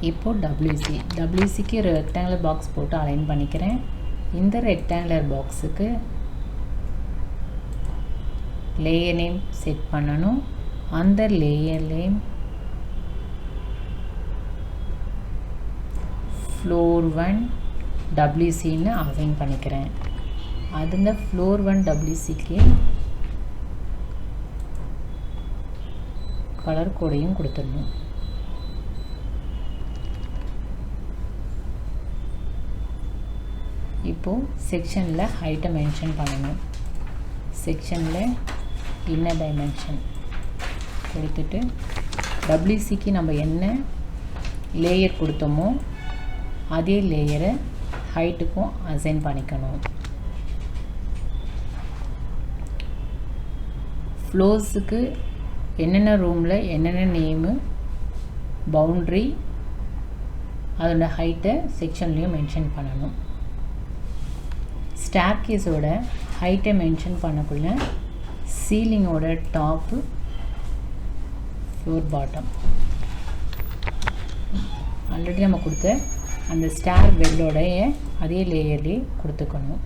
இப்போ WCக்கு ஒரு rectangular box போட்டு அலைன் பண்ணிக்கிறேன். இந்த ரெக்டாங்குலர் பாக்ஸுக்கு லேயர் நேம் செட் பண்ணணும். அந்த லேயர் நேம் floor 1 WCன்னு அசைன் பண்ணிக்கிறேன். அந்த floor 1 WCக்கு கலர் கோடையும் கொடுத்துடணும். இப்போ செக்ஷனில் ஹைட்டை மென்ஷன் பண்ணணும். செக்ஷனில் இன்னர் டைமென்ஷன் கொடுத்துட்டு WCக்கு நம்ம என்ன லேயர் கொடுத்தோமோ அதே லேயரை ஹைட்டுக்கும் அசைன் பண்ணிக்கணும். ஃப்ளோர்ஸுக்கு என்னென்ன ரூமில் என்னென்ன நேமு, பவுண்ட்ரி, அதோட ஹைட்டை செக்ஷன்லேயும் மென்ஷன் பண்ணணும். ஸ்டேர்கேஸோட ஹைட்டை மென்ஷன் பண்ணக்குள்ள சீலிங்கோட டாப்பு, ஃப்ளோர் பாட்டம் ஆல்ரெடி நம்ம கொடுத்த அந்த ஸ்டார் பெட்டோடைய அதே லேயர்லேயே கொடுத்துக்கணும்.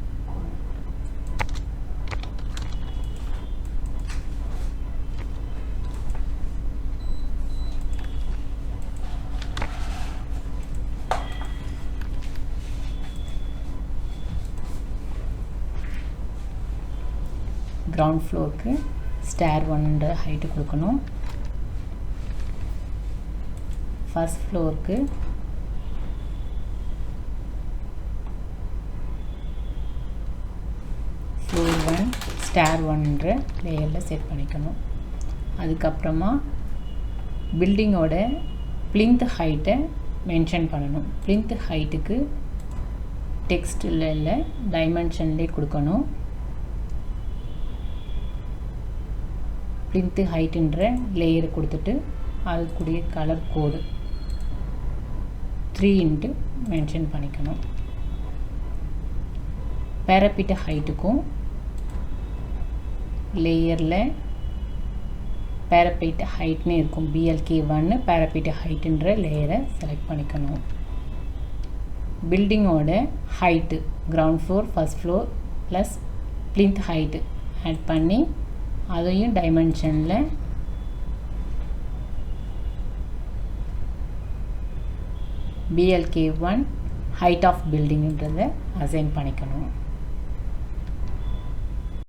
கிரவுண்ட் ஃப்ளோருக்கு ஸ்டார் 1 ஹைட்டு கொடுக்கணும். ஃபர்ஸ்ட் ஃப்ளோருக்கு ஃப்ளோர் 1 ஸ்டார் 1 லேயரில் செட் பண்ணிக்கணும். அதுக்கப்புறமா பில்டிங்கோட பிளிந்த் ஹைட்டை மென்ஷன் பண்ணணும். பிளிந்த் ஹைட்டுக்கு டெக்ஸ்டில் இல்லை டைமென்ஷன்லேயே கொடுக்கணும். பிளிந்த் ஹைட்டுன்ற லேயரை கொடுத்துட்டு அதுக்குரிய கலர் கோடு 3 மென்ஷன் பண்ணிக்கணும். பேரப்பீட் ஹைட்டுக்கும் லேயரில் பேரப்பீட் ஹைட்னு இருக்கும். BLK1 பேரப்பீட் ஹைட்டுன்ற லேயரை செலக்ட் பண்ணிக்கணும். பில்டிங்கோட height ground floor, first floor plus plinth height add பண்ணி அதையும் டைமென்ஷனில் BLK1 ஹைட் ஆஃப் பில்டிங்ன்றதை அசைன் பண்ணிக்கணும்.